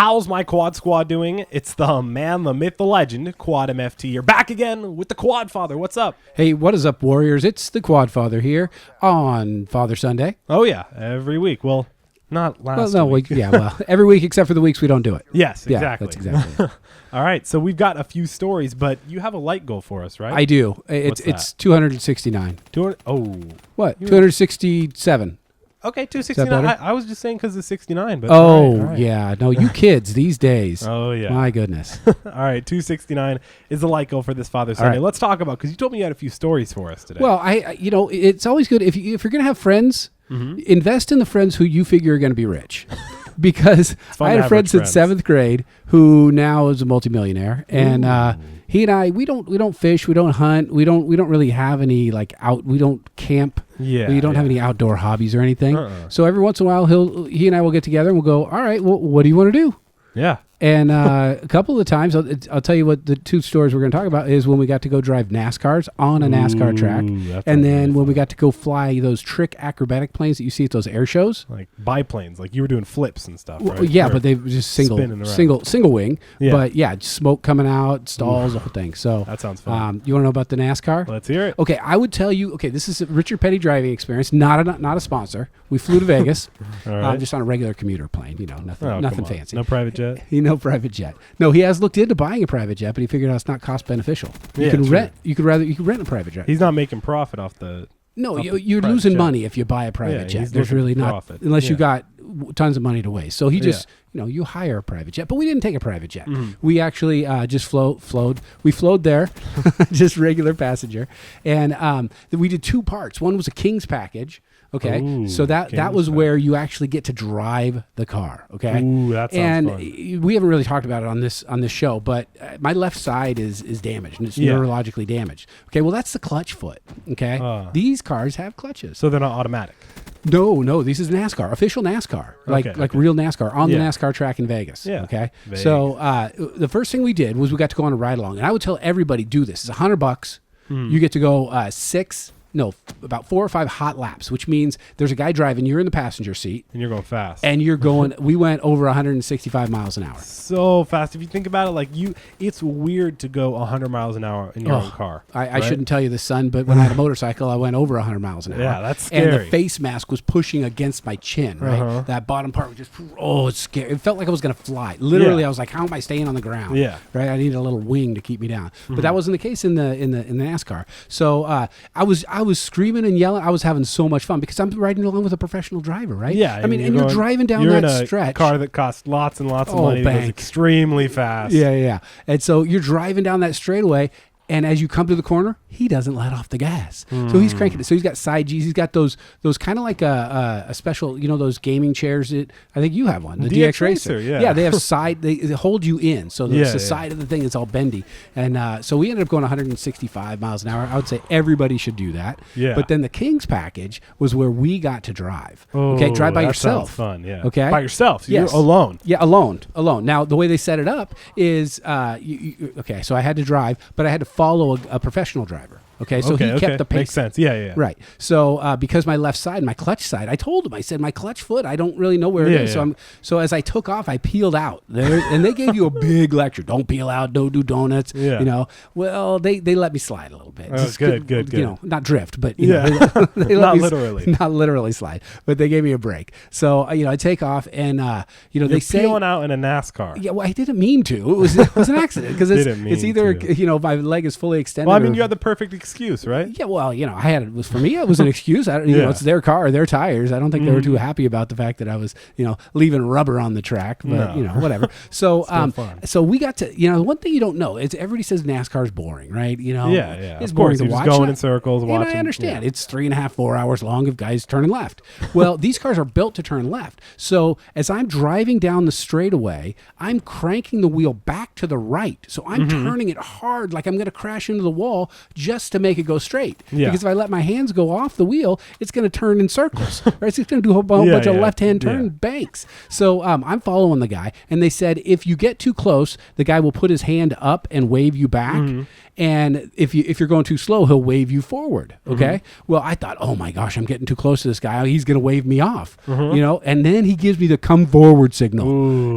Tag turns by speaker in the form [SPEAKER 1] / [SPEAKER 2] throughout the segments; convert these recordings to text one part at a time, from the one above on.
[SPEAKER 1] How's my quad squad doing? It's the man, the myth, the legend, Quadmft. You're back again with the Quad Father. What's up?
[SPEAKER 2] Hey, what is up, Warriors? It's the Quad Father here on Father Sunday.
[SPEAKER 1] Oh, yeah, every week. Well, not last week.
[SPEAKER 2] Every week except for the weeks we don't do it.
[SPEAKER 1] Yes, exactly.
[SPEAKER 2] That's exactly it.
[SPEAKER 1] All right, so we've got a few stories, but you have a light goal for us, right?
[SPEAKER 2] I do. It's 269.
[SPEAKER 1] 200. Oh.
[SPEAKER 2] What? 267.
[SPEAKER 1] Okay,
[SPEAKER 2] Is that
[SPEAKER 1] 269.
[SPEAKER 2] better?
[SPEAKER 1] I was just saying because it's 69. But
[SPEAKER 2] Oh,
[SPEAKER 1] all right.
[SPEAKER 2] Yeah. No, you kids these days.
[SPEAKER 1] Oh, yeah.
[SPEAKER 2] My goodness.
[SPEAKER 1] All right, 269 is the light goal for this Father's Sunday.
[SPEAKER 2] right.
[SPEAKER 1] Let's talk about, because you told me you had a few stories for us today.
[SPEAKER 2] Well, it's always good if you're going to have friends, invest in the friends who you figure are going to be rich. Because I had a friend since 7th grade who now is a multimillionaire, and he and I we don't fish, we don't hunt, we don't really have any we don't camp. We don't have any outdoor hobbies or anything. So every once in a while he and I will get together and we'll go, all right, well, what do you want to do?
[SPEAKER 1] Yeah.
[SPEAKER 2] And a couple of times, I'll tell you what the two stories we're going to talk about is when we got to go drive NASCARs on a NASCAR track. And then when we got to go fly those trick acrobatic planes that you see at those air shows.
[SPEAKER 1] Like biplanes, like you were doing flips and stuff, right?
[SPEAKER 2] Well, yeah, but they were just single wing. Yeah. But yeah, just smoke coming out, stalls, the whole thing. So
[SPEAKER 1] that sounds fun.
[SPEAKER 2] You want to know about the NASCAR?
[SPEAKER 1] Let's hear it.
[SPEAKER 2] Okay, I would tell you, this is a Richard Petty driving experience, not a sponsor. We flew to Vegas, just on a regular commuter plane, nothing fancy.
[SPEAKER 1] No private jet?
[SPEAKER 2] No private jet. No, he has looked into buying a private jet, but he figured out it's not cost beneficial. You can rent a private jet.
[SPEAKER 1] He's not making profit off the.
[SPEAKER 2] No, you're losing money if you buy a private jet. There's really not, unless you got tons of money to waste. So he just, you hire a private jet. But we didn't take a private jet. We actually just flowed. We flowed there, just regular passenger, and we did two parts. One was a King's package. Okay,
[SPEAKER 1] Ooh,
[SPEAKER 2] so that was where you actually get to drive the car. Okay,
[SPEAKER 1] ooh, that sounds fun.
[SPEAKER 2] We haven't really talked about it on this show, but my left side is damaged and it's neurologically damaged. Okay, well that's the clutch foot. Okay, these cars have clutches,
[SPEAKER 1] so they're not automatic.
[SPEAKER 2] No, this is NASCAR, official NASCAR, like real NASCAR on the NASCAR track in Vegas.
[SPEAKER 1] Yeah.
[SPEAKER 2] Okay,
[SPEAKER 1] Vegas.
[SPEAKER 2] So the first thing we did was we got to go on a ride along, and I would tell everybody do this. It's $100. You get to go about 4 or 5 hot laps, which means there's a guy driving, you're in the passenger seat.
[SPEAKER 1] And you're going fast.
[SPEAKER 2] And you're going, we went over 165 miles an hour.
[SPEAKER 1] So fast. If you think about it, it's weird to go 100 miles an hour in your own car.
[SPEAKER 2] I shouldn't tell you this, son, but when I had a motorcycle, I went over 100 miles an hour.
[SPEAKER 1] Yeah, that's scary.
[SPEAKER 2] And the face mask was pushing against my chin, right? That bottom part was just, it's scary. It felt like I was going to fly. Literally, I was like, how am I staying on the ground?
[SPEAKER 1] Yeah.
[SPEAKER 2] Right? I needed a little wing to keep me down. But that wasn't the case in the NASCAR. So I was screaming and yelling. I was having so much fun because I'm riding along with a professional driver, right?
[SPEAKER 1] Yeah.
[SPEAKER 2] I mean, you're driving down that stretch.
[SPEAKER 1] You're in a car that costs lots and lots of money. That goes extremely fast.
[SPEAKER 2] Yeah. And so you're driving down that straightaway, and as you come to the corner, he doesn't let off the gas. So he's cranking it. So he's got side G's. He's got those kind of like a special, those gaming chairs that I think you have one, the DX Racer. Yeah, they have side. They hold you in. So the side of the thing is all bendy. And so we ended up going 165 miles an hour. I would say everybody should do that.
[SPEAKER 1] Yeah.
[SPEAKER 2] But then the King's package was where we got to drive. Okay, drive by yourself.
[SPEAKER 1] Sounds fun. Yeah.
[SPEAKER 2] Okay,
[SPEAKER 1] by yourself. So
[SPEAKER 2] yes.
[SPEAKER 1] You're alone.
[SPEAKER 2] Yeah, alone. Now the way they set it up is, so I had to drive, but I had to follow a professional driver. Okay, so he kept the pace.
[SPEAKER 1] Makes sense. Yeah.
[SPEAKER 2] Right. So because my left side, my clutch side, I told him, I said, my clutch foot, I don't really know where it is.
[SPEAKER 1] Yeah.
[SPEAKER 2] So as I took off, I peeled out. And they gave you a big lecture. Don't peel out, don't do donuts.
[SPEAKER 1] Yeah.
[SPEAKER 2] Well, they let me slide a little bit.
[SPEAKER 1] Good.
[SPEAKER 2] Not drift, but
[SPEAKER 1] they let
[SPEAKER 2] not
[SPEAKER 1] me
[SPEAKER 2] literally. Not literally slide, but they gave me a break. So, I take off and, they say.
[SPEAKER 1] You're peeling out in a NASCAR.
[SPEAKER 2] Yeah, well, I didn't mean to. It was an accident because it's either, my leg is fully extended.
[SPEAKER 1] Well, I mean, you had the perfect excuse, right?
[SPEAKER 2] Yeah, well, it was for me. It was an excuse. It's their car, their tires. I don't think they were too happy about the fact that I was, leaving rubber on the track. But whatever. So, so we got to, the one thing you don't know is everybody says NASCAR is boring, right? It's boring to watch.
[SPEAKER 1] Going in circles, watching.
[SPEAKER 2] And I understand it's 3.5, 4 hours long of guys turning left. Well, these cars are built to turn left. So as I'm driving down the straightaway, I'm cranking the wheel back to the right. So I'm turning it hard, like I'm going to crash into the wall, just to make it go straight.
[SPEAKER 1] Yeah.
[SPEAKER 2] Because if I let my hands go off the wheel, it's going to turn in circles. Right? It's going to do a whole bunch of left-hand turn banks. So I'm following the guy, and they said if you get too close, the guy will put his hand up and wave you back. And if you're going too slow, he'll wave you forward. Okay. Well, I thought, oh my gosh, I'm getting too close to this guy. He's going to wave me off. You know. And then he gives me the come forward signal,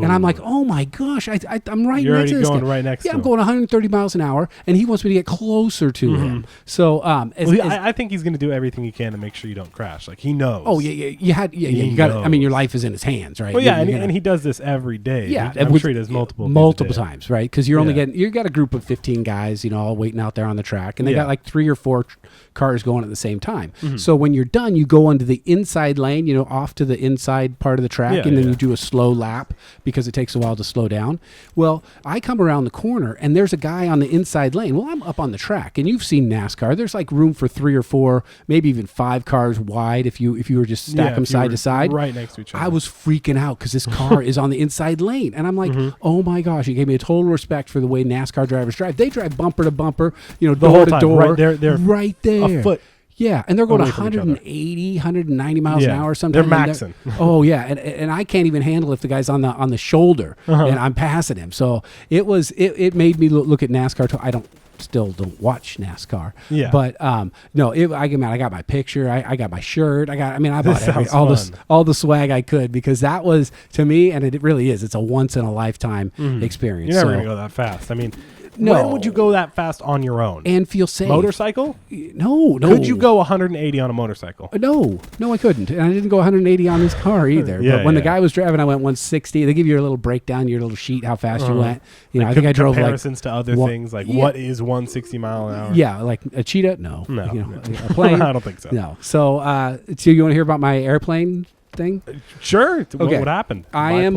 [SPEAKER 2] and I'm like, oh my gosh, I'm right
[SPEAKER 1] You're
[SPEAKER 2] next to this guy.
[SPEAKER 1] right next to him.
[SPEAKER 2] I'm going 130 miles an hour, and he wants me to get closer to him. So
[SPEAKER 1] I think he's going to do everything he can to make sure you don't crash. Like he knows.
[SPEAKER 2] Oh yeah. You got. I mean, your life is in his hands, right?
[SPEAKER 1] Well, yeah, and he does this every day.
[SPEAKER 2] Yeah,
[SPEAKER 1] I'm sure he does multiple
[SPEAKER 2] times, right? Because you're only getting. You got a group of 15 guys, all waiting out there on the track, and they got like 3 or 4 cars going at the same time. So when you're done, you go onto the inside lane, off to the inside part of the track, and then you do a slow lap because it takes a while to slow down. Well, I come around the corner, and there's a guy on the inside lane. Well, I'm up on the track, and you've seen NASCAR. There's like room for 3 or 4, maybe even 5 cars wide if you were just stack them side to side,
[SPEAKER 1] right next to each other.
[SPEAKER 2] I was freaking out because this car is on the inside lane, and I'm like, oh my gosh! He gave me a total respect for the way NASCAR drivers drive. They drive bumper to bumper,
[SPEAKER 1] the
[SPEAKER 2] door
[SPEAKER 1] whole
[SPEAKER 2] to
[SPEAKER 1] time,
[SPEAKER 2] door,
[SPEAKER 1] right there,
[SPEAKER 2] right there,
[SPEAKER 1] a foot.
[SPEAKER 2] Yeah, and they're going 180, 190 miles an hour sometimes.
[SPEAKER 1] They're maxing.
[SPEAKER 2] And I can't even handle if the guy's on the shoulder and I'm passing him. So it made me look at NASCAR. I still don't watch NASCAR.
[SPEAKER 1] Yeah.
[SPEAKER 2] But no, I got my picture. I got my shirt. I bought all the swag I could because that was to me, and it really is. It's a once in a lifetime experience.
[SPEAKER 1] You're never gonna go that fast. I mean.
[SPEAKER 2] No.
[SPEAKER 1] When would you go that fast on your own?
[SPEAKER 2] And feel safe.
[SPEAKER 1] Motorcycle?
[SPEAKER 2] No.
[SPEAKER 1] Could you go 180 on a motorcycle?
[SPEAKER 2] No, I couldn't. And I didn't go 180 on this car either. But when the guy was driving, I went 160. They give you a little breakdown, your little sheet, how fast you went.
[SPEAKER 1] Like
[SPEAKER 2] I think I drove
[SPEAKER 1] comparisons to other things, like what is 160 mile an hour?
[SPEAKER 2] Yeah, like a cheetah? No. A plane?
[SPEAKER 1] I don't think so.
[SPEAKER 2] No. So you want to hear about my airplane thing?
[SPEAKER 1] Sure.
[SPEAKER 2] Okay.
[SPEAKER 1] What happened?
[SPEAKER 2] I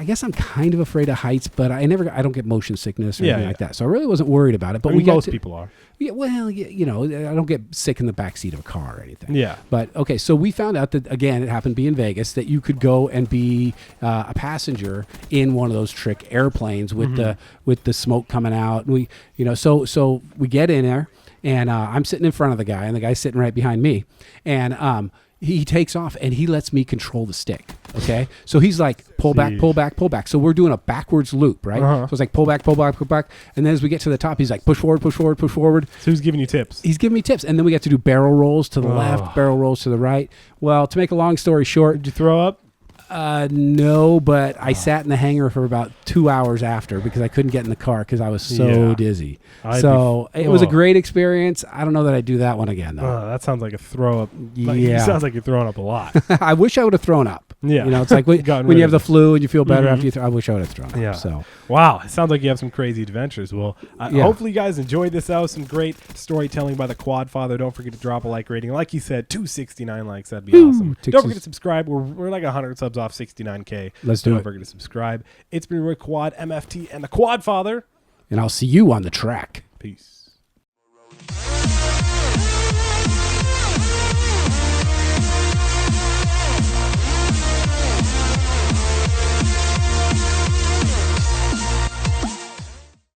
[SPEAKER 2] guess I'm kind of afraid of heights, but I don't get motion sickness or anything like that. So I really wasn't worried about it. But
[SPEAKER 1] most people are.
[SPEAKER 2] Yeah, well, I don't get sick in the backseat of a car or anything.
[SPEAKER 1] Yeah.
[SPEAKER 2] But okay, so we found out that again, it happened to be in Vegas, that you could go and be a passenger in one of those trick airplanes with the smoke coming out. And so we get in there, and I'm sitting in front of the guy, and the guy's sitting right behind me, and he takes off and he lets me control the stick. Okay. So he's like, pull back, pull back, pull back. So we're doing a backwards loop, right? So it's like, pull back, pull back, pull back. And then as we get to the top, he's like, push forward, push forward, push forward.
[SPEAKER 1] So he's giving you tips.
[SPEAKER 2] He's giving me tips. And then we got to do barrel rolls to the left, barrel rolls to the right. Well, to make a long story short.
[SPEAKER 1] Did you throw up?
[SPEAKER 2] No, but I sat in the hangar for about 2 hours after because I couldn't get in the car because I was so dizzy. It was a great experience. I don't know that I'd do that one again, though.
[SPEAKER 1] That sounds like a throw up. It sounds like you're throwing up a lot.
[SPEAKER 2] I wish I would have thrown up.
[SPEAKER 1] Yeah.
[SPEAKER 2] It's like when you have the flu and you feel better after you I wish I would have thrown up.
[SPEAKER 1] Yeah.
[SPEAKER 2] So.
[SPEAKER 1] Wow. It sounds like you have some crazy adventures. Well, hopefully you guys enjoyed this. That was some great storytelling by the Quad Father. Don't forget to drop a like rating. Like you said, 269 likes. That'd be awesome. Don't forget to subscribe. We're like 100 subs off 69K.
[SPEAKER 2] Let's do it.
[SPEAKER 1] Don't forget to subscribe. It's been Quadmft and the Quad Father.
[SPEAKER 2] And I'll see you on the track.
[SPEAKER 1] Peace.